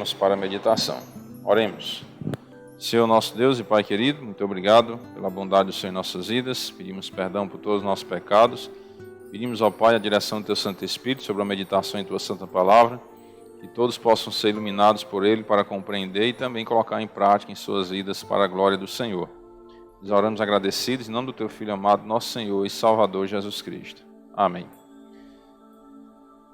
Vamos para a meditação. Oremos. Senhor nosso Deus e Pai querido, muito obrigado pela bondade do Senhor em nossas vidas. Pedimos perdão por todos os nossos pecados. Pedimos ao Pai a direção do Teu Santo Espírito sobre a meditação em Tua Santa Palavra. Que todos possam ser iluminados por Ele para compreender e também colocar em prática em suas vidas para a glória do Senhor. Nós oramos agradecidos em nome do Teu Filho amado, nosso Senhor e Salvador Jesus Cristo. Amém.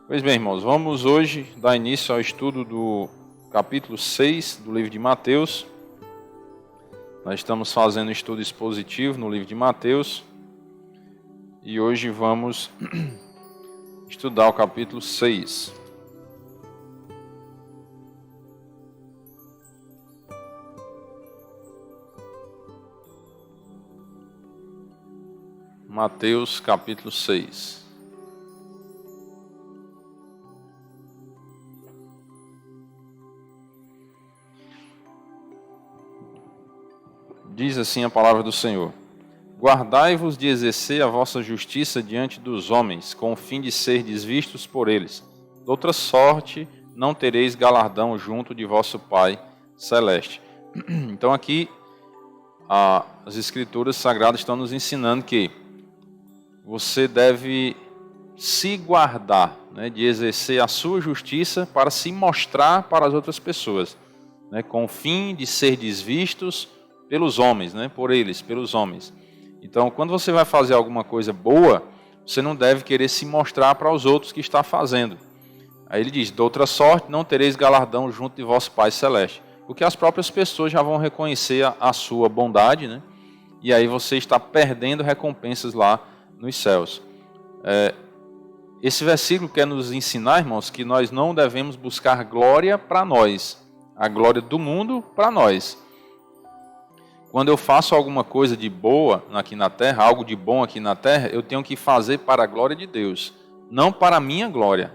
Pois bem, irmãos, vamos hoje dar início ao estudo do capítulo 6 do livro de Mateus. Nós estamos fazendo um estudo expositivo no livro de Mateus. E hoje vamos estudar o capítulo 6. Mateus capítulo 6. Diz assim a palavra do Senhor: Guardai-vos de exercer a vossa justiça diante dos homens, com o fim de serdes vistos por eles. De outra sorte, não tereis galardão junto de vosso Pai Celeste. Então aqui, as Escrituras Sagradas estão nos ensinando que você deve se guardar, né, de exercer a sua justiça para se mostrar para as outras pessoas, né, com o fim de serdes vistos pelos homens, né, por eles, pelos homens. Então, quando você vai fazer alguma coisa boa, você não deve querer se mostrar para os outros que está fazendo. Aí ele diz: de outra sorte, não tereis galardão junto de vosso Pai Celeste. Porque as próprias pessoas já vão reconhecer a sua bondade, né? E aí você está perdendo recompensas lá nos céus. Esse versículo quer nos ensinar, irmãos, que nós não devemos buscar glória para nós, a glória do mundo para nós. Quando eu faço alguma coisa de boa aqui na terra, algo de bom aqui na terra, eu tenho que fazer para a glória de Deus, não para a minha glória.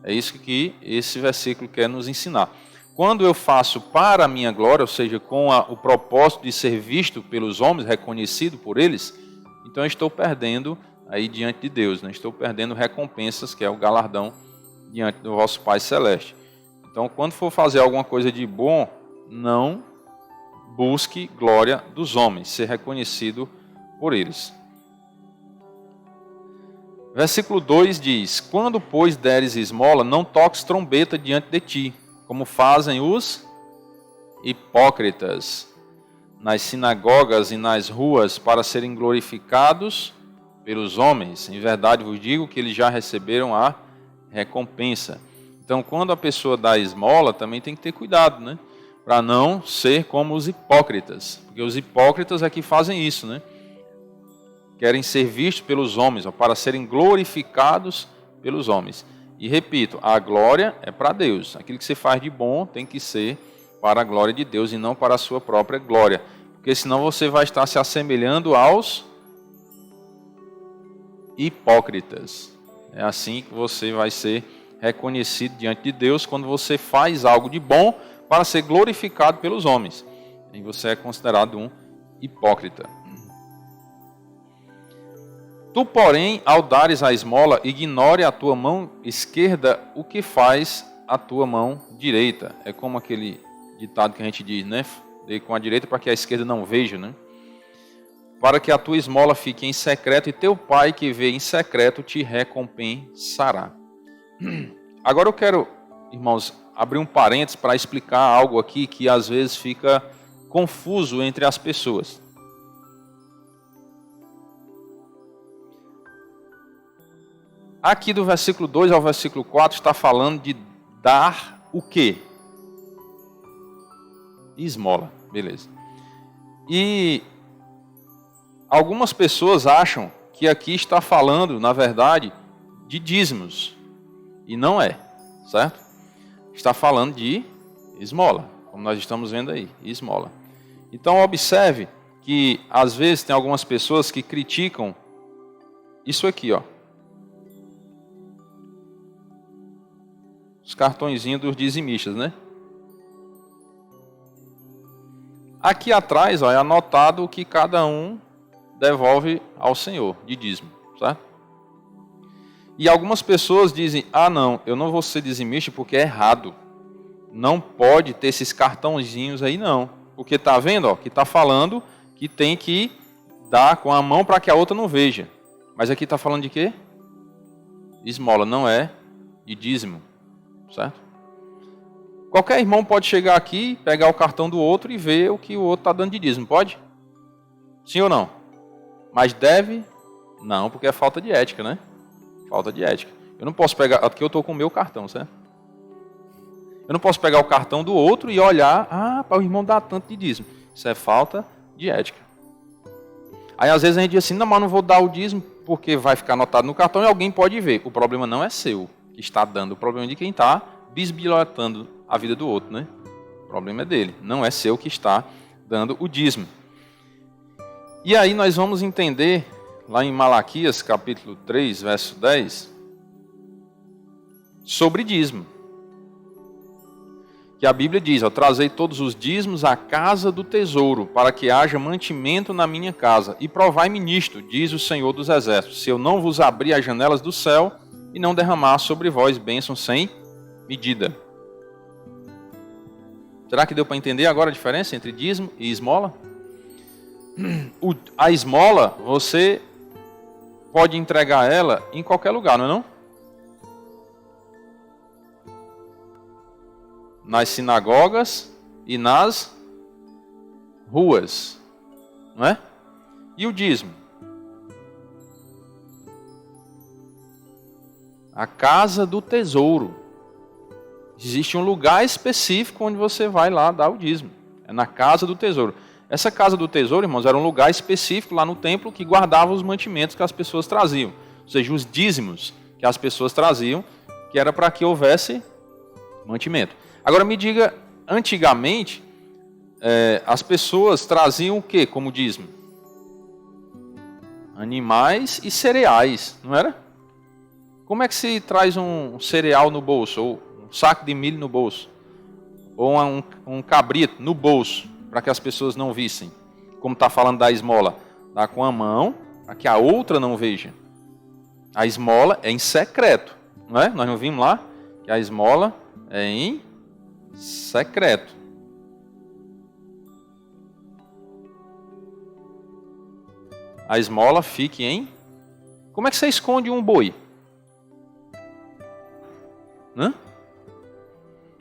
É isso que esse versículo quer nos ensinar. Quando eu faço para a minha glória, ou seja, com o propósito de ser visto pelos homens, reconhecido por eles, então eu estou perdendo aí diante de Deus, né? Estou perdendo recompensas, que é o galardão diante do vosso Pai Celeste. Então, quando for fazer alguma coisa de bom, não busque glória dos homens, ser reconhecido por eles. Versículo 2 diz: Quando, pois, deres esmola, não toques trombeta diante de ti, como fazem os hipócritas nas sinagogas e nas ruas, para serem glorificados pelos homens. Em verdade vos digo que eles já receberam a recompensa. Então, quando a pessoa dá esmola, também tem que ter cuidado, né? Para não ser como os hipócritas, porque os hipócritas é que fazem isso, né? Querem ser vistos pelos homens, ou para serem glorificados pelos homens. E repito, a glória é para Deus. Aquilo que você faz de bom tem que ser para a glória de Deus e não para a sua própria glória, porque senão você vai estar se assemelhando aos hipócritas. É assim que você vai ser reconhecido diante de Deus, quando você faz algo de bom para ser glorificado pelos homens. E você é considerado um hipócrita. Tu, porém, ao dares a esmola, ignore a tua mão esquerda o que faz a tua mão direita. É como aquele ditado que a gente diz, né? Dê com a direita para que a esquerda não veja, né? Para que a tua esmola fique em secreto e teu pai que vê em secreto te recompensará. Agora eu quero, irmãos, abrir um parênteses para explicar algo aqui que às vezes fica confuso entre as pessoas. Aqui do versículo 2 ao versículo 4 está falando de dar o quê? Esmola, beleza. E algumas pessoas acham que aqui está falando, na verdade, de dízimos. E não é, certo? Está falando de esmola, como nós estamos vendo aí, esmola. Então observe que às vezes tem algumas pessoas que criticam isso aqui, ó. Os cartõezinhos dos dizimistas, né? Aqui atrás, ó, é anotado o que cada um devolve ao Senhor de dízimo, certo? E algumas pessoas dizem, não, eu não vou ser dizimista porque é errado. não pode ter esses cartãozinhos aí não. Porque tá vendo, ó, que tá falando que tem que dar com a mão para que a outra não veja. Mas aqui tá falando de quê? Esmola, não é de dízimo, certo? Qualquer irmão pode chegar aqui, pegar o cartão do outro e ver o que o outro tá dando de dízimo, pode? Sim ou não? Mas deve? Não, porque é falta de ética, né? Falta de ética. Eu não posso pegar, aqui eu tô com o meu cartão, certo? Eu não posso pegar o cartão do outro e olhar, para o irmão dar tanto de dízimo. Isso é falta de ética. Aí às vezes a gente diz assim, não, mas não vou dar o dízimo porque vai ficar anotado no cartão e alguém pode ver. O problema não é seu que está dando, o problema é de quem está bisbilhotando a vida do outro, né? O problema é dele, não é seu que está dando o dízimo. E aí nós vamos entender, lá em Malaquias capítulo 3, verso 10, sobre dízimo. Que a Bíblia diz, trazei todos os dízimos à casa do tesouro, para que haja mantimento na minha casa, e provai-me nisto, diz o Senhor dos Exércitos, se eu não vos abrir as janelas do céu, e não derramar sobre vós bênção sem medida. Será que deu para entender agora a diferença entre dízimo e esmola? A esmola, você pode entregar ela em qualquer lugar, não é não? Nas sinagogas e nas ruas, não é? E o dízimo? A casa do tesouro. Existe um lugar específico onde você vai lá dar o dízimo. É na casa do tesouro. Essa casa do tesouro, irmãos, era um lugar específico lá no templo que guardava os mantimentos que as pessoas traziam. Ou seja, os dízimos que as pessoas traziam, que era para que houvesse mantimento. Agora me diga, antigamente, as pessoas traziam o que como dízimo? Animais e cereais, não era? Como é que se traz um cereal no bolso, ou um saco de milho no bolso, ou um cabrito no bolso, para que as pessoas não vissem? Como está falando da esmola, dá com a mão, para que a outra não veja. A esmola é em secreto, não é? Nós não vimos lá que a esmola é em secreto. A esmola fique em... Como é que você esconde um boi? Hã?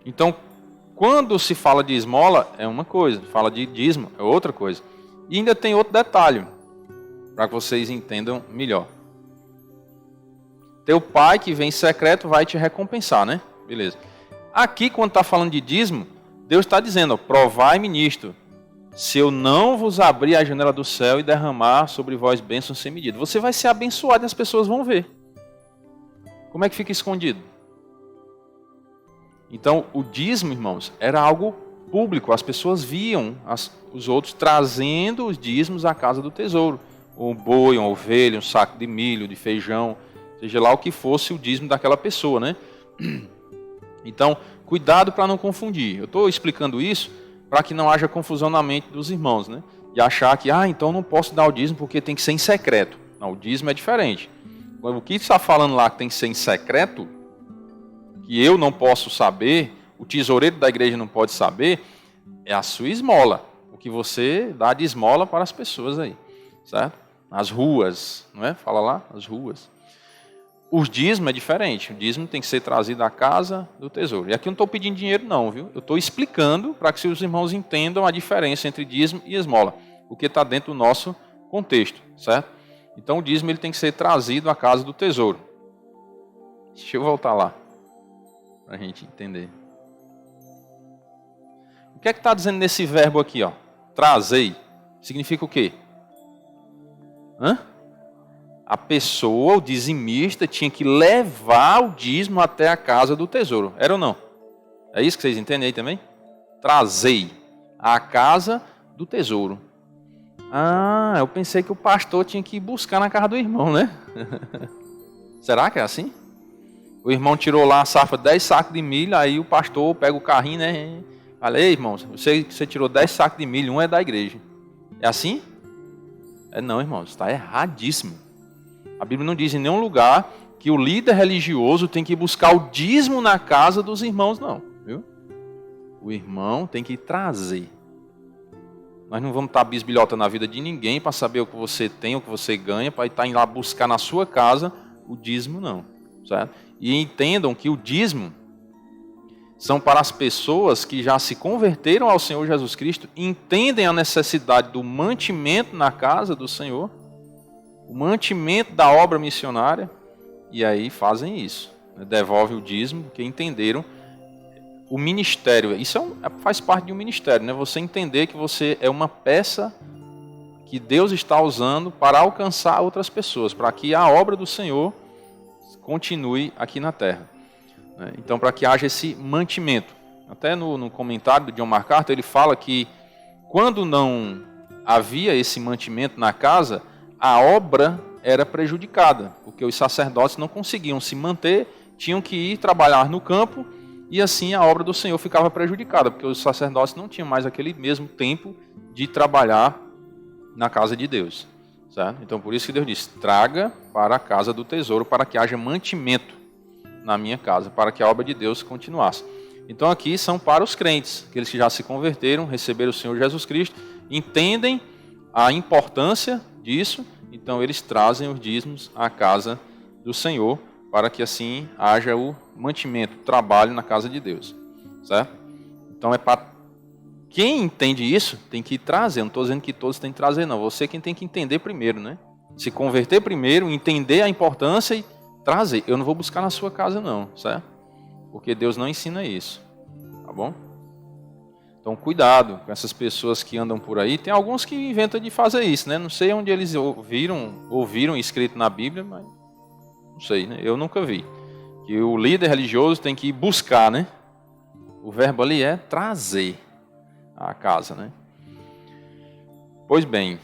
Então, quando se fala de esmola, é uma coisa. Fala de dízimo, é outra coisa. E ainda tem outro detalhe, para que vocês entendam melhor. Teu pai que vem em secreto vai te recompensar, né? Beleza. Aqui, quando está falando de dízimo, Deus está dizendo, provai-me nisto, se eu não vos abrir a janela do céu e derramar sobre vós bênçãos sem medida. Você vai ser abençoado e as pessoas vão ver. Como é que fica escondido? Então, o dízimo, irmãos, era algo público. As pessoas viam os outros trazendo os dízimos à casa do tesouro. Um boi, uma ovelha, um saco de milho, de feijão, seja lá o que fosse o dízimo daquela pessoa, né? Então, cuidado para não confundir. Eu estou explicando isso para que não haja confusão na mente dos irmãos, né? De achar que, então não posso dar o dízimo porque tem que ser em secreto. Não, o dízimo é diferente. O que está falando lá que tem que ser em secreto, que eu não posso saber, o tesoureiro da igreja não pode saber, é a sua esmola. O que você dá de esmola para as pessoas aí, certo? Nas ruas, não é? Fala lá, as ruas. O dízimo é diferente. O dízimo tem que ser trazido à casa do tesouro. E aqui eu não estou pedindo dinheiro não, viu? Eu estou explicando para que os irmãos entendam a diferença entre dízimo e esmola. O que está dentro do nosso contexto, certo? Então o dízimo ele tem que ser trazido à casa do tesouro. Deixa eu voltar lá, para a gente entender. O que é que está dizendo nesse verbo aqui, ó? Trazei. Significa o quê? A pessoa, o dizimista, tinha que levar o dízimo até a casa do tesouro. Era ou não? É isso que vocês entendem aí também? Trazei a casa do tesouro. Eu pensei que o pastor tinha que ir buscar na casa do irmão, né? Será que é assim? O irmão tirou lá a safra 10 sacos de milho, aí o pastor pega o carrinho, né? Fala, ei, irmão, você tirou 10 sacos de milho, um é da igreja. É assim? Não, irmão, está erradíssimo. A Bíblia não diz em nenhum lugar que o líder religioso tem que buscar o dízimo na casa dos irmãos, não. Viu? O irmão tem que trazer. Nós não vamos estar bisbilhotando na vida de ninguém para saber o que você tem, o que você ganha, para estar indo lá buscar na sua casa o dízimo, não. Certo? E entendam que o dízimo são para as pessoas que já se converteram ao Senhor Jesus Cristo, entendem a necessidade do mantimento na casa do Senhor, o mantimento da obra missionária, e aí fazem isso. Devolvem o dízimo, porque entenderam o ministério. Isso faz parte de um ministério, né? Você entender que você é uma peça que Deus está usando para alcançar outras pessoas, para que a obra do Senhor continue aqui na terra. Então, para que haja esse mantimento. Até no comentário do John MacArthur, ele fala que quando não havia esse mantimento na casa, a obra era prejudicada, porque os sacerdotes não conseguiam se manter, tinham que ir trabalhar no campo, e assim a obra do Senhor ficava prejudicada, porque os sacerdotes não tinham mais aquele mesmo tempo de trabalhar na casa de Deus. Certo? Então, por isso que Deus disse, traga para a casa do tesouro, para que haja mantimento na minha casa, para que a obra de Deus continuasse. Então, aqui são para os crentes, aqueles que já se converteram, receberam o Senhor Jesus Cristo, entendem a importância disso, então eles trazem os dízimos à casa do Senhor, para que assim haja o mantimento, o trabalho na casa de Deus. Certo? Então, é para quem entende isso, tem que trazer. Não estou dizendo que todos têm que trazer, não. Você quem tem que entender primeiro, né? Se converter primeiro, entender a importância e trazer. Eu não vou buscar na sua casa, não, certo? Porque Deus não ensina isso, tá bom? Então, cuidado com essas pessoas que andam por aí. Tem alguns que inventam de fazer isso, né? Não sei onde eles ouviram escrito na Bíblia, mas não sei, né? Eu nunca vi. Que o líder religioso tem que ir buscar, né? O verbo ali é trazer à casa, né? Pois bem,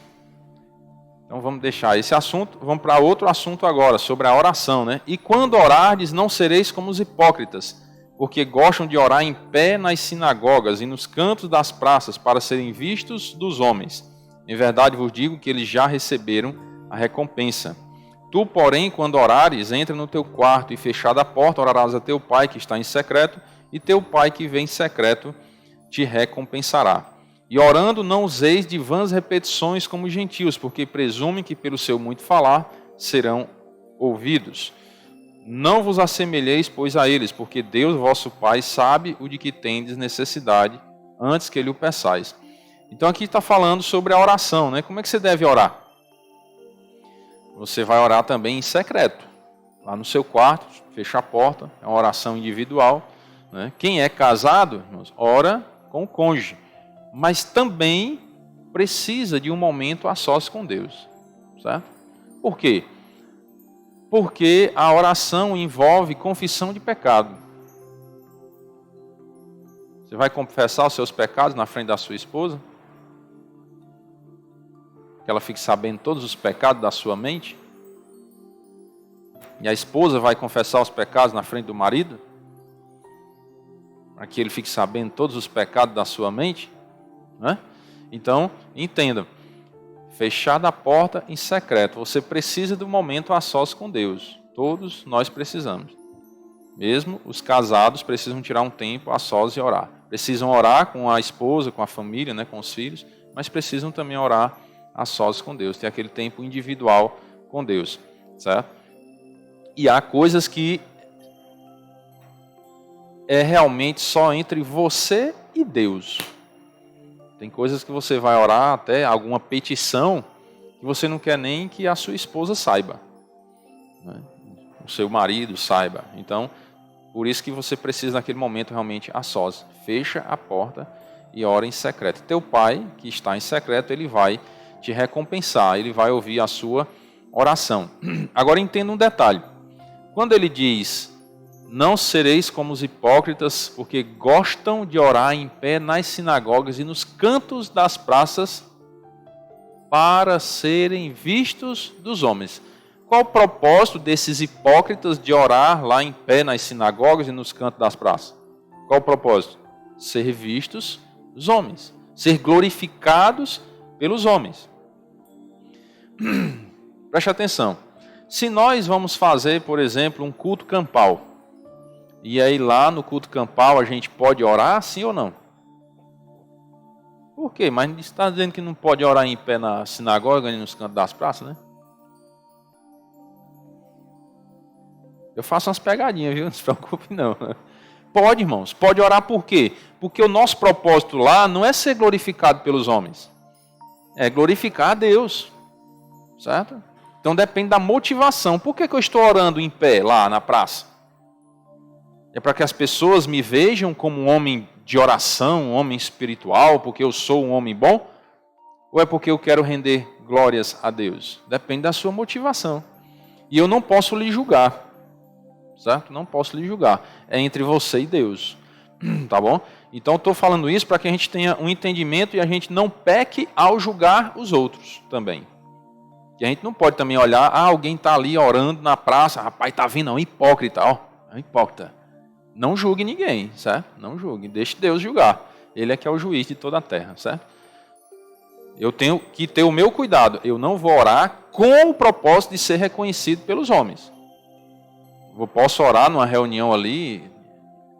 então vamos deixar esse assunto, vamos para outro assunto agora, sobre a oração, né? E quando orardes, não sereis como os hipócritas, porque gostam de orar em pé nas sinagogas e nos cantos das praças, para serem vistos dos homens. Em verdade vos digo que eles já receberam a recompensa. Tu, porém, quando orares, entra no teu quarto e, fechada a porta, orarás a teu pai que está em secreto, e teu pai que vem em secreto te recompensará. E orando, não useis de vãs repetições como os gentios, porque presumem que pelo seu muito falar serão ouvidos. Não vos assemelheis, pois, a eles, porque Deus, vosso Pai, sabe o de que tendes necessidade, antes que Ele o peçais. Então aqui está falando sobre a oração, né? Como é que você deve orar? Você vai orar também em secreto, lá no seu quarto, fecha a porta, é uma oração individual, né? Quem é casado, irmãos, ora com o cônjuge, mas também precisa de um momento a sós com Deus, certo? Por quê? Porque a oração envolve confissão de pecado. Você vai confessar os seus pecados na frente da sua esposa? Que ela fique sabendo todos os pecados da sua mente? E a esposa vai confessar os pecados na frente do marido? Para que ele fique sabendo todos os pecados da sua mente? Né? Então, entenda. Fechada a porta em secreto. Você precisa do momento a sós com Deus. Todos nós precisamos. Mesmo os casados precisam tirar um tempo a sós e orar. Precisam orar com a esposa, com a família, né, com os filhos, mas precisam também orar a sós com Deus. Ter aquele tempo individual com Deus. Certo? E há coisas que é realmente só entre você e Deus. Tem coisas que você vai orar, até alguma petição, que você não quer nem que a sua esposa saiba, né? O seu marido saiba. Então, por isso que você precisa naquele momento realmente a sós. Fecha a porta e ora em secreto. Teu pai, que está em secreto, ele vai te recompensar, ele vai ouvir a sua oração. Agora entenda um detalhe. Quando ele diz, não sereis como os hipócritas, porque gostam de orar em pé nas sinagogas e nos cantos das praças para serem vistos dos homens. Qual o propósito desses hipócritas de orar lá em pé nas sinagogas e nos cantos das praças? Qual o propósito? Ser vistos dos homens, ser glorificados pelos homens. Preste atenção. Se nós vamos fazer, por exemplo, um culto campal, e aí lá no culto campal a gente pode orar, sim ou não? Por quê? Mas você está dizendo que não pode orar em pé na sinagoga nem nos cantos das praças, né? Eu faço umas pegadinhas, viu? Não se preocupe, não. Pode, irmãos. Pode orar por quê? Porque o nosso propósito lá não é ser glorificado pelos homens. É glorificar a Deus. Certo? Então depende da motivação. Por que eu estou orando em pé lá na praça? É para que as pessoas me vejam como um homem de oração, um homem espiritual, porque eu sou um homem bom? Ou é porque eu quero render glórias a Deus? Depende da sua motivação. E eu não posso lhe julgar. Certo? Não posso lhe julgar. É entre você e Deus. Tá bom? Então eu estou falando isso para que a gente tenha um entendimento e a gente não peque ao julgar os outros também. Que a gente não pode também olhar, alguém está ali orando na praça, rapaz, está vindo, é um hipócrita, ó, é um hipócrita. Não julgue ninguém, certo? Não julgue, deixe Deus julgar. Ele é que é o juiz de toda a terra, certo? Eu tenho que ter o meu cuidado. Eu não vou orar com o propósito de ser reconhecido pelos homens. Eu posso orar numa reunião ali,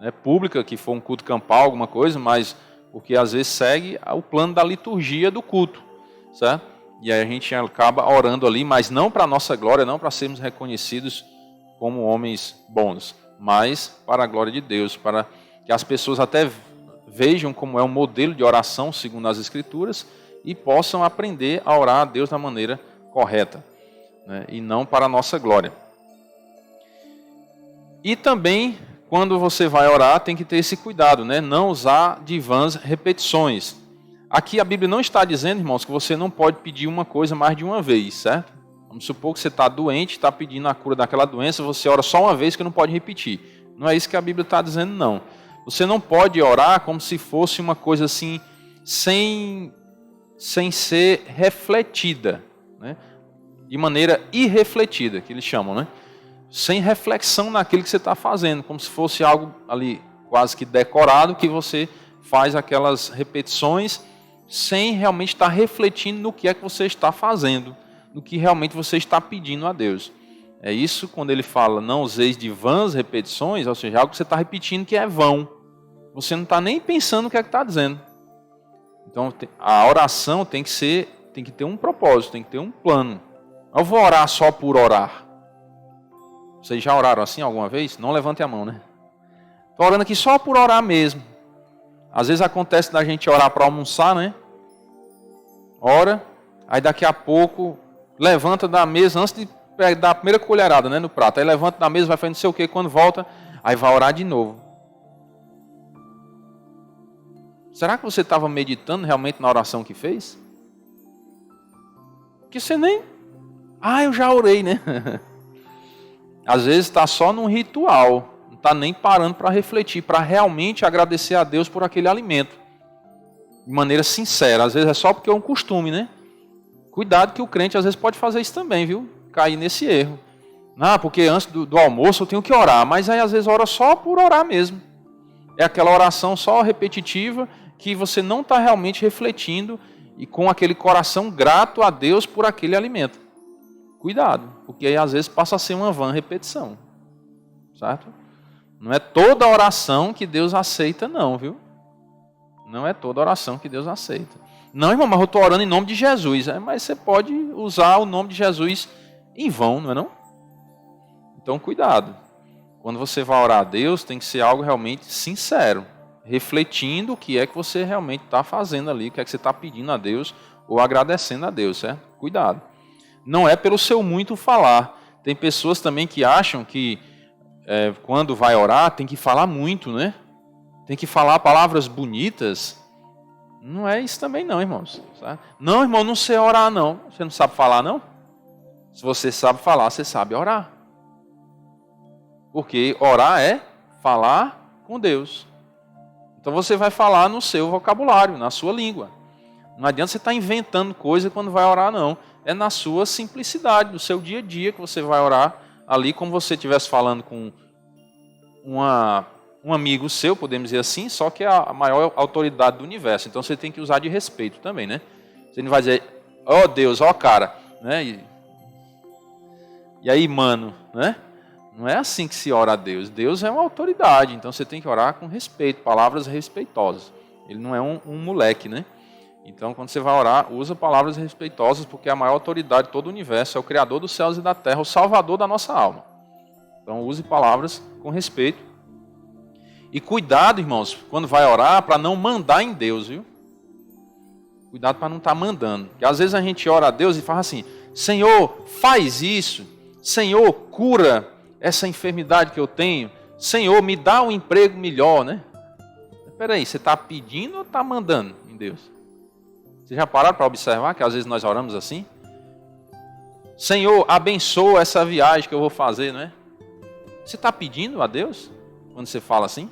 né, pública, que for um culto campal, alguma coisa, mas porque às vezes segue o plano da liturgia do culto, certo? E aí a gente acaba orando ali, mas não para a nossa glória, não para sermos reconhecidos como homens bons, mas para a glória de Deus, para que as pessoas até vejam como é um modelo de oração segundo as Escrituras e possam aprender a orar a Deus da maneira correta, né, e não para a nossa glória. E também, quando você vai orar, tem que ter esse cuidado, né, não usar de vãs repetições. Aqui a Bíblia não está dizendo, irmãos, que você não pode pedir uma coisa mais de uma vez, certo? Vamos supor que você está doente, está pedindo a cura daquela doença, você ora só uma vez que não pode repetir. Não é isso que a Bíblia está dizendo, não. Você não pode orar como se fosse uma coisa assim, sem ser refletida, né? De maneira irrefletida, que eles chamam, né? Sem reflexão naquilo que você está fazendo, como se fosse algo ali quase que decorado, que você faz aquelas repetições sem realmente estar refletindo no que é que você está fazendo, no que realmente você está pedindo a Deus. É isso quando ele fala, não useis de vãs repetições, ou seja, algo que você está repetindo que é vão. Você não está nem pensando no que é que está dizendo. Então a oração tem que ter um propósito, tem que ter um plano. Eu vou orar só por orar. Vocês já oraram assim alguma vez? Não levante a mão, né? Estou orando aqui só por orar mesmo. Às vezes acontece da gente orar para almoçar, né? Ora, aí daqui a pouco levanta da mesa antes de dar a primeira colherada, né, no prato. Aí levanta da mesa, vai fazer não sei o que, quando volta, aí vai orar de novo. Será que você estava meditando realmente na oração que fez? Porque você nem... eu já orei, né? Às vezes está só num ritual. Não está nem parando para refletir, para realmente agradecer a Deus por aquele alimento. De maneira sincera. Às vezes é só porque é um costume, né? Cuidado que o crente às vezes pode fazer isso também, viu? Cair nesse erro. Porque antes do almoço eu tenho que orar. Mas aí às vezes ora só por orar mesmo. É aquela oração só repetitiva que você não está realmente refletindo e com aquele coração grato a Deus por aquele alimento. Cuidado, porque aí às vezes passa a ser uma vã repetição. Certo? Não é toda oração que Deus aceita, não, viu? Não é toda oração que Deus aceita. Não, irmão, mas eu estou orando em nome de Jesus. Mas você pode usar o nome de Jesus em vão, não é não? Então, cuidado. Quando você vai orar a Deus, tem que ser algo realmente sincero. Refletindo o que é que você realmente está fazendo ali, o que é que você está pedindo a Deus ou agradecendo a Deus, certo? Cuidado. Não é pelo seu muito falar. Tem pessoas também que acham que quando vai orar tem que falar muito, né? Tem que falar palavras bonitas. Não é isso também não, irmãos. Sabe? Não, irmão, não sei orar não. Você não sabe falar não? Se você sabe falar, você sabe orar. Porque orar é falar com Deus. Então você vai falar no seu vocabulário, na sua língua. Não adianta você estar inventando coisa quando vai orar, não. É na sua simplicidade, no seu dia a dia que você vai orar ali, como você estivesse falando com um amigo seu, podemos dizer assim, só que é a maior autoridade do universo. Então você tem que usar de respeito também, né? Você não vai dizer, ó Deus, ó cara, né? E aí, mano, né? Não é assim que se ora a Deus. Deus é uma autoridade, então você tem que orar com respeito, palavras respeitosas. Ele não é um moleque, né? Então, quando você vai orar, usa palavras respeitosas, porque a maior autoridade de todo o universo é o Criador dos céus e da terra, o Salvador da nossa alma. Então, use palavras com respeito. E cuidado, irmãos, quando vai orar, para não mandar em Deus, viu? Cuidado para não estar mandando. Porque às vezes a gente ora a Deus e fala assim: Senhor, faz isso. Senhor, cura essa enfermidade que eu tenho. Senhor, me dá um emprego melhor, né? Espera aí, você está pedindo ou está mandando em Deus? Vocês já pararam para observar que às vezes nós oramos assim? Senhor, abençoa essa viagem que eu vou fazer, não é? Você está pedindo a Deus quando você fala assim?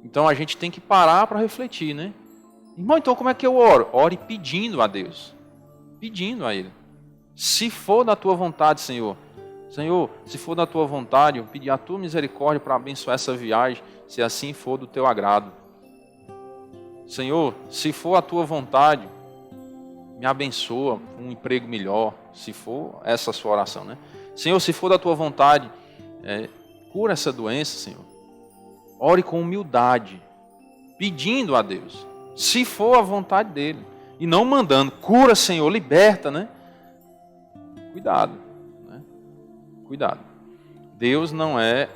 Então a gente tem que parar para refletir, né? Irmão, então como é que eu oro? Ore pedindo a Deus. Pedindo a Ele. Se for da tua vontade, Senhor. Senhor, se for da tua vontade, eu pedir a tua misericórdia para abençoar essa viagem, se assim for do teu agrado. Senhor, se for a tua vontade, me abençoa com um emprego melhor, se for essa a sua oração, né? Senhor, se for da tua vontade, cura essa doença, Senhor. Ore com humildade, pedindo a Deus, se for a vontade dEle, e não mandando, cura, Senhor, liberta, né? Cuidado, né? Cuidado. Deus não é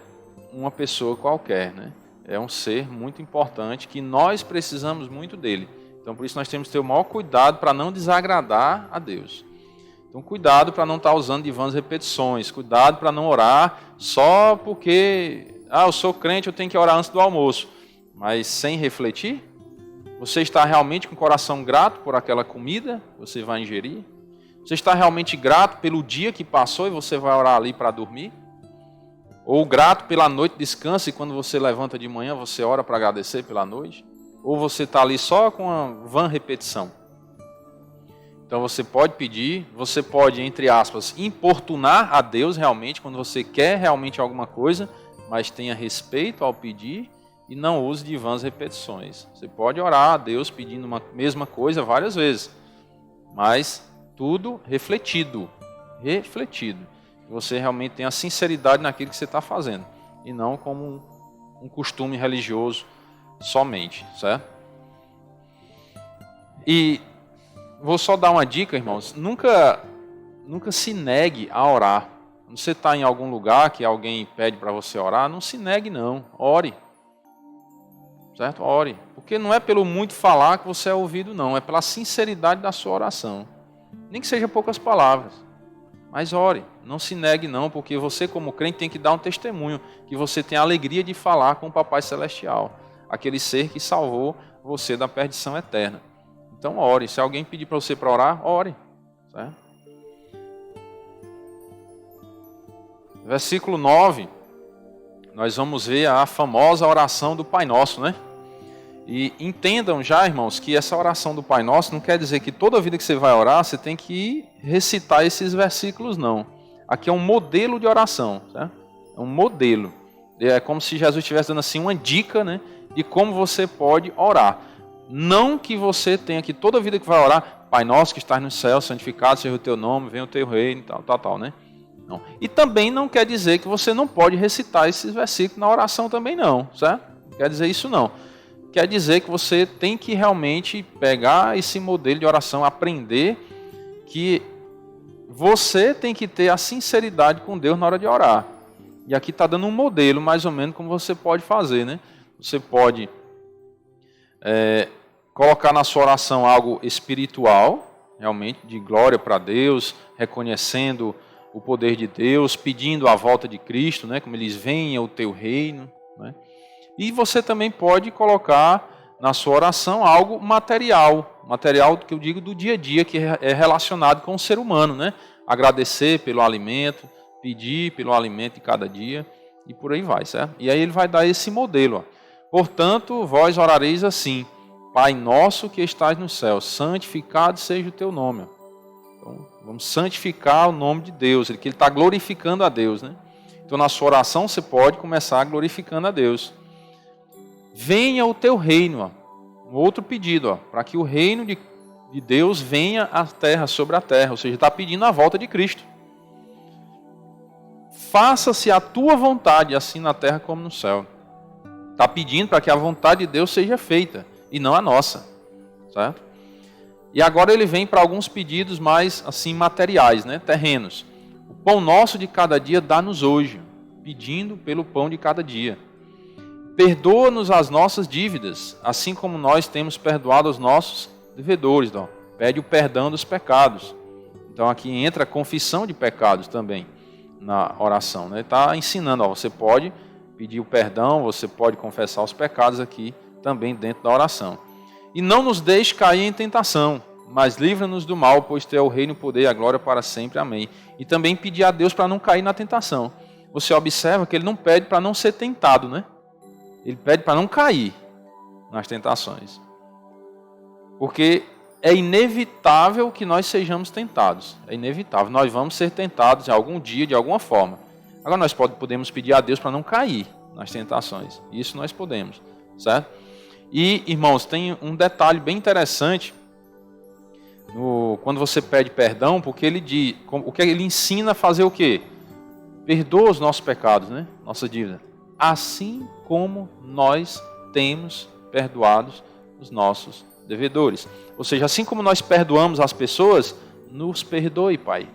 uma pessoa qualquer, né? É um ser muito importante que nós precisamos muito dele. Então, por isso nós temos que ter o maior cuidado para não desagradar a Deus. Então, cuidado para não estar usando de vãs repetições. Cuidado para não orar só porque... eu sou crente, eu tenho que orar antes do almoço. Mas sem refletir? Você está realmente com o coração grato por aquela comida que você vai ingerir? Você está realmente grato pelo dia que passou e você vai orar ali para dormir? Ou grato pela noite de descanso e quando você levanta de manhã você ora para agradecer pela noite? Ou você está ali só com uma vã repetição? Então você pode pedir, você pode, entre aspas, importunar a Deus realmente, quando você quer realmente alguma coisa, mas tenha respeito ao pedir e não use de vãs repetições. Você pode orar a Deus pedindo uma mesma coisa várias vezes, mas tudo refletido. Você realmente tem a sinceridade naquilo que você está fazendo, e não como um costume religioso somente, certo? E vou só dar uma dica, irmãos, nunca se negue a orar. Quando você está em algum lugar que alguém pede para você orar, não se negue não, ore. Certo? Ore. Porque não é pelo muito falar que você é ouvido não, é pela sinceridade da sua oração. Nem que seja poucas palavras, mas ore. Não se negue não, porque você como crente tem que dar um testemunho, que você tem a alegria de falar com o Papai Celestial, aquele ser que salvou você da perdição eterna. Então ore. Se alguém pedir para você para orar, ore. Certo? Versículo 9, nós vamos ver a famosa oração do Pai Nosso, né? E entendam já, irmãos, que essa oração do Pai Nosso não quer dizer que toda vida que você vai orar, você tem que recitar esses versículos, não. Aqui é um modelo de oração, certo? É um modelo. É como se Jesus estivesse dando assim uma dica, né, de como você pode orar. Não que você tenha que toda vida que vai orar, Pai Nosso que estás no céu, santificado seja o teu nome, venha o teu reino, tal, né? Não. E também não quer dizer que você não pode recitar esses versículos na oração também não, certo? Não quer dizer isso não. Quer dizer que você tem que realmente pegar esse modelo de oração, aprender que você tem que ter a sinceridade com Deus na hora de orar. E aqui está dando um modelo mais ou menos como você pode fazer, né? Você pode colocar na sua oração algo espiritual, realmente de glória para Deus, reconhecendo o poder de Deus, pedindo a volta de Cristo, né? Como eles venha o teu reino, né? E você também pode colocar na sua oração algo material que eu digo do dia a dia, que é relacionado com o ser humano, né? Agradecer pelo alimento, pedir pelo alimento de cada dia e por aí vai, certo? E aí ele vai dar esse modelo, ó. Portanto, vós orareis assim: Pai nosso que estás no céu, santificado seja o teu nome. Então, vamos santificar o nome de Deus, que ele está glorificando a Deus, né? Então, na sua oração, você pode começar glorificando a Deus. Venha o teu reino, ó. Um outro pedido, ó, para que o reino de Deus venha à terra, sobre a terra, ou seja, está pedindo a volta de Cristo. Faça-se a tua vontade, assim na terra como no céu. Está pedindo para que a vontade de Deus seja feita e não a nossa, certo? E agora ele vem para alguns pedidos mais assim materiais, né? Terrenos. O pão nosso de cada dia dá-nos hoje, pedindo pelo pão de cada dia. Perdoa-nos as nossas dívidas, assim como nós temos perdoado os nossos devedores. Então, pede o perdão dos pecados. Então aqui entra a confissão de pecados também na oração, né? Está ensinando, ó, você pode pedir o perdão, você pode confessar os pecados aqui também dentro da oração. E não nos deixe cair em tentação, mas livra-nos do mal, pois teu é o reino, o poder e a glória para sempre. Amém. E também pedir a Deus para não cair na tentação. Você observa que ele não pede para não ser tentado, né? Ele pede para não cair nas tentações. Porque é inevitável que nós sejamos tentados. É inevitável. Nós vamos ser tentados em algum dia, de alguma forma. Agora nós podemos pedir a Deus para não cair nas tentações. Isso nós podemos, certo? E, irmãos, tem um detalhe bem interessante quando você pede perdão, porque ele diz, o que ele ensina a fazer o quê? Perdoa os nossos pecados, né? Nossa dívida. Assim como nós temos perdoados os nossos devedores. Ou seja, assim como nós perdoamos as pessoas, nos perdoe, Pai.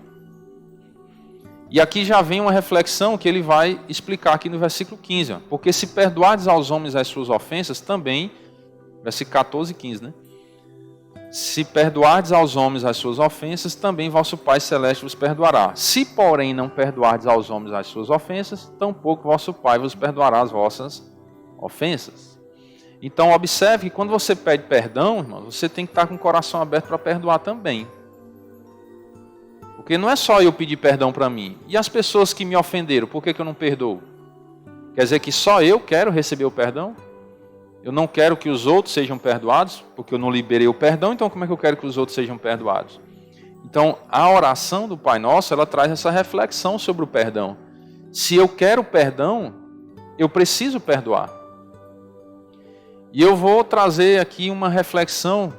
E aqui já vem uma reflexão que ele vai explicar aqui no versículo 15. Ó. Porque se perdoardes aos homens as suas ofensas, também, versículo 14 e 15, né? Se perdoardes aos homens as suas ofensas, também vosso Pai Celeste vos perdoará. Se, porém, não perdoardes aos homens as suas ofensas, tampouco vosso Pai vos perdoará as vossas ofensas. Então, observe que quando você pede perdão, irmão, você tem que estar com o coração aberto para perdoar também. Porque não é só eu pedir perdão para mim. E as pessoas que me ofenderam, por que eu não perdoo? Quer dizer que só eu quero receber o perdão? Eu não quero que os outros sejam perdoados, porque eu não liberei o perdão, então como é que eu quero que os outros sejam perdoados? Então, a oração do Pai Nosso, ela traz essa reflexão sobre o perdão. Se eu quero perdão, eu preciso perdoar. E eu vou trazer aqui uma reflexão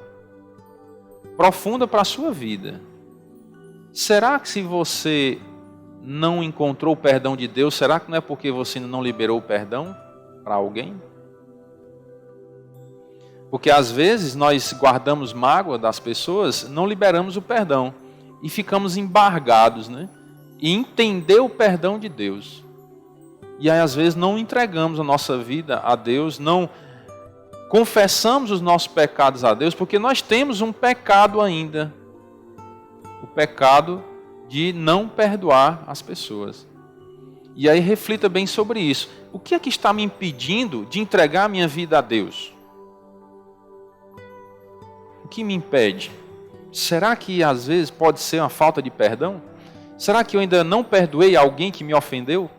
profunda para a sua vida. Será que se você não encontrou o perdão de Deus, será que não é porque você não liberou o perdão para alguém? Porque às vezes nós guardamos mágoa das pessoas, não liberamos o perdão e ficamos embargados, né? E entender o perdão de Deus. E aí às vezes não entregamos a nossa vida a Deus, não confessamos os nossos pecados a Deus, porque nós temos um pecado ainda. O pecado de não perdoar as pessoas. E aí reflita bem sobre isso. O que é que está me impedindo de entregar a minha vida a Deus? O que me impede? Será que às vezes pode ser uma falta de perdão? Será que eu ainda não perdoei alguém que me ofendeu?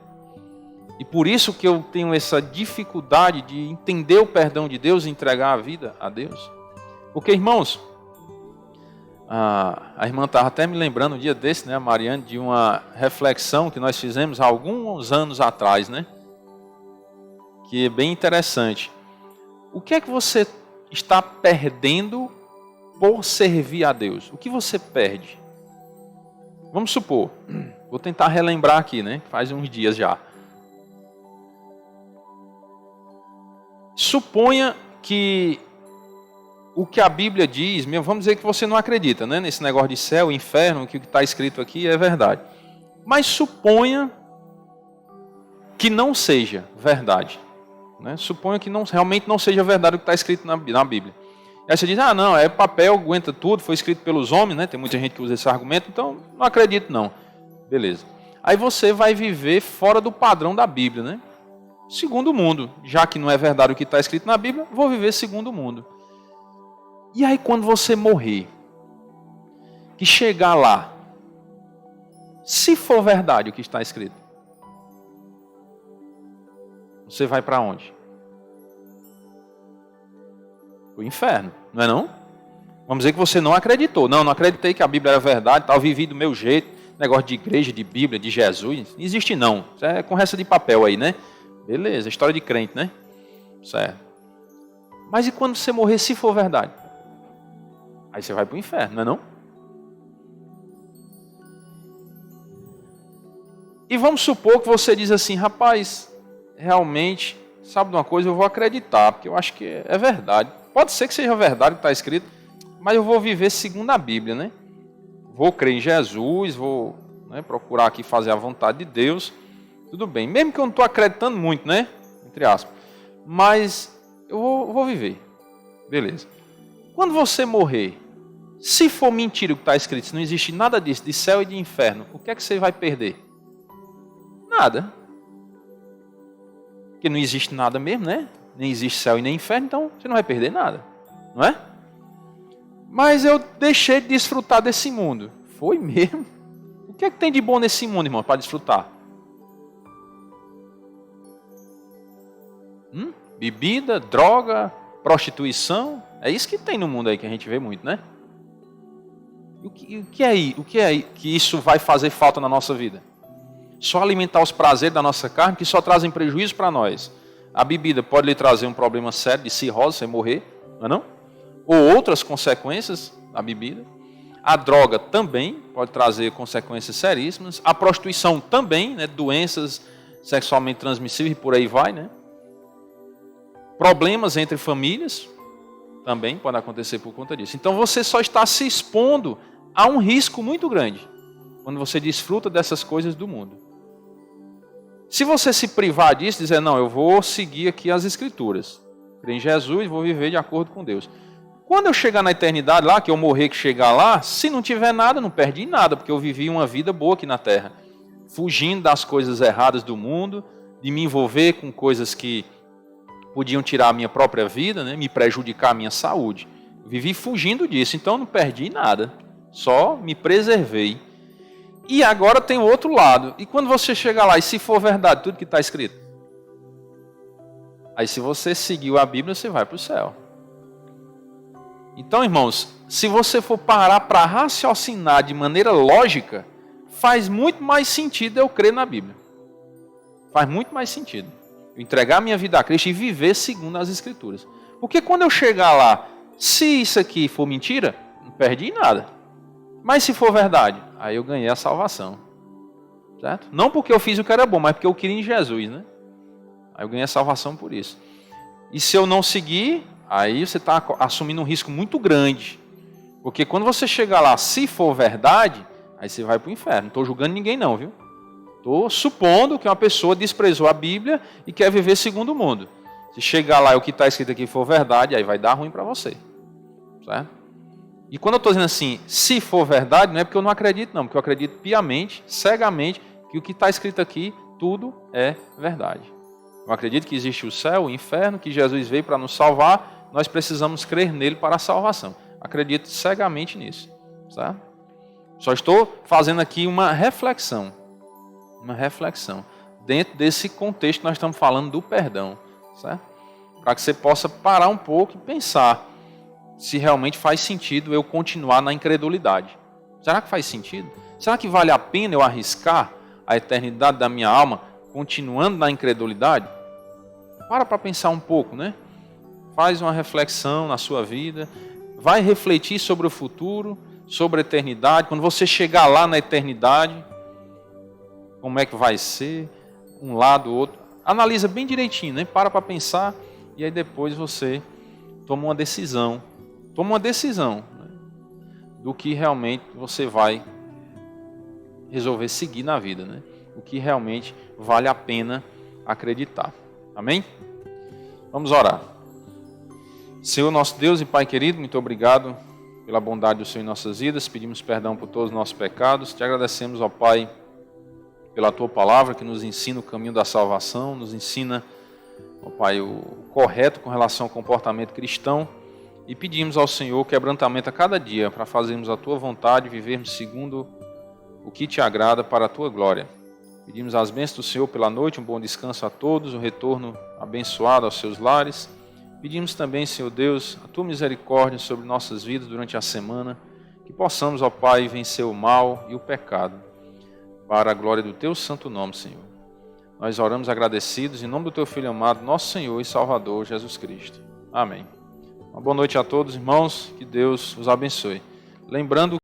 E por isso que eu tenho essa dificuldade de entender o perdão de Deus e entregar a vida a Deus? Porque, irmãos, a irmã estava até me lembrando um dia desse, né, a Mariane, de uma reflexão que nós fizemos há alguns anos atrás, né? Que é bem interessante. O que é que você está perdendo por servir a Deus? O que você perde? Vamos supor, vou tentar relembrar aqui, né? Faz uns dias já. Suponha que o que a Bíblia diz, vamos dizer que você não acredita, né? Nesse negócio de céu, inferno, que o que está escrito aqui é verdade. Mas suponha que não seja verdade. Né? Suponha que realmente não seja verdade o que está escrito na Bíblia. Aí você diz, não, é papel, aguenta tudo, foi escrito pelos homens, né? Tem muita gente que usa esse argumento, então não acredito não. Beleza. Aí você vai viver fora do padrão da Bíblia, né? Segundo o mundo. Já que não é verdade o que está escrito na Bíblia, vou viver segundo o mundo. E aí quando você morrer, que chegar lá, se for verdade o que está escrito, você vai para onde? O inferno, não é não? Vamos dizer que você não acreditou. Não acreditei que a Bíblia era verdade, tal, vivi do meu jeito, negócio de igreja, de Bíblia, de Jesus, não existe não. Isso é conversa de papel aí, né? Beleza, história de crente, né? Certo. Mas e quando você morrer, se for verdade? Aí você vai para o inferno, não é não? E vamos supor que você diz assim, rapaz, realmente sabe de uma coisa, eu vou acreditar, porque eu acho que é verdade. Pode ser que seja verdade o que está escrito, mas eu vou viver segundo a Bíblia, né? Vou crer em Jesus, vou, né, procurar aqui fazer a vontade de Deus. Tudo bem, mesmo que eu não estou acreditando muito, né? Entre aspas. Mas eu vou viver. Beleza. Quando você morrer, se for mentira o que está escrito, se não existe nada disso, de céu e de inferno, o que é que você vai perder? Nada. Porque não existe nada mesmo, né? Nem existe céu e nem inferno, então você não vai perder nada. Não é? Mas eu deixei de desfrutar desse mundo. Foi mesmo? O que é que tem de bom nesse mundo, irmão, para desfrutar? Bebida, droga, prostituição. É isso que tem no mundo aí que a gente vê muito, né? O que é que isso vai fazer falta na nossa vida? Só alimentar os prazeres da nossa carne, que só trazem prejuízo para nós. A bebida pode lhe trazer um problema sério de cirrose, você morrer, não é não? Ou outras consequências da bebida. A droga também pode trazer consequências seríssimas. A prostituição também, né? Doenças sexualmente transmissíveis e por aí vai, né? Problemas entre famílias também podem acontecer por conta disso. Então você só está se expondo a um risco muito grande quando você desfruta dessas coisas do mundo. Se você se privar disso, dizer, não, eu vou seguir aqui as Escrituras, crer em Jesus, vou viver de acordo com Deus. Quando eu chegar na eternidade lá, que eu morrer, que chegar lá, se não tiver nada, não perdi nada, porque eu vivi uma vida boa aqui na Terra, fugindo das coisas erradas do mundo, de me envolver com coisas que podiam tirar a minha própria vida, né, me prejudicar a minha saúde. Vivi fugindo disso, então não perdi nada, só me preservei. E agora tem o outro lado. E quando você chegar lá, e se for verdade tudo que está escrito? Aí se você seguiu a Bíblia, você vai para o céu. Então, irmãos, se você for parar para raciocinar de maneira lógica, faz muito mais sentido eu crer na Bíblia. Faz muito mais sentido. Eu entregar minha vida a Cristo e viver segundo as Escrituras. Porque quando eu chegar lá, se isso aqui for mentira, não perdi nada. Mas se for verdade, aí eu ganhei a salvação. Certo? Não porque eu fiz o que era bom, mas porque eu queria em Jesus, né? Aí eu ganhei a salvação por isso. E se eu não seguir, aí você está assumindo um risco muito grande. Porque quando você chegar lá, se for verdade, aí você vai para o inferno. Não estou julgando ninguém não, viu? Estou supondo que uma pessoa desprezou a Bíblia e quer viver segundo o mundo. Se chegar lá e o que está escrito aqui for verdade, aí vai dar ruim para você. Certo? E quando eu estou dizendo assim, se for verdade, não é porque eu não acredito não, porque eu acredito piamente, cegamente, que o que está escrito aqui, tudo é verdade. Eu acredito que existe o céu, o inferno, que Jesus veio para nos salvar, nós precisamos crer nele para a salvação. Acredito cegamente nisso. Certo? Só estou fazendo aqui uma reflexão dentro desse contexto que nós estamos falando do perdão, certo? Para que você possa parar um pouco e pensar se realmente faz sentido eu continuar na incredulidade. Será que faz sentido? Será que vale a pena eu arriscar a eternidade da minha alma continuando na incredulidade? Para pensar um pouco, né? Faz uma reflexão na sua vida, vai refletir sobre o futuro, sobre a eternidade. Quando você chegar lá na eternidade, como é que vai ser, um lado, outro. Analisa bem direitinho, né? Para pensar e aí depois você toma uma decisão. Né? Do que realmente você vai resolver seguir na vida, né? O que realmente vale a pena acreditar. Amém? Vamos orar. Senhor nosso Deus e Pai querido, muito obrigado pela bondade do Senhor em nossas vidas. Pedimos perdão por todos os nossos pecados. Te agradecemos, ó Pai, pela Tua palavra que nos ensina o caminho da salvação, nos ensina, ó Pai, o correto com relação ao comportamento cristão. E pedimos ao Senhor quebrantamento a cada dia para fazermos a Tua vontade e vivermos segundo o que Te agrada para a Tua glória. Pedimos as bênçãos do Senhor pela noite, um bom descanso a todos, um retorno abençoado aos seus lares. Pedimos também, Senhor Deus, a Tua misericórdia sobre nossas vidas durante a semana, que possamos, ó Pai, vencer o mal e o pecado, para a glória do Teu santo nome, Senhor. Nós oramos agradecidos em nome do Teu Filho amado, nosso Senhor e Salvador, Jesus Cristo. Amém. Uma boa noite a todos, irmãos, que Deus os abençoe. Lembrando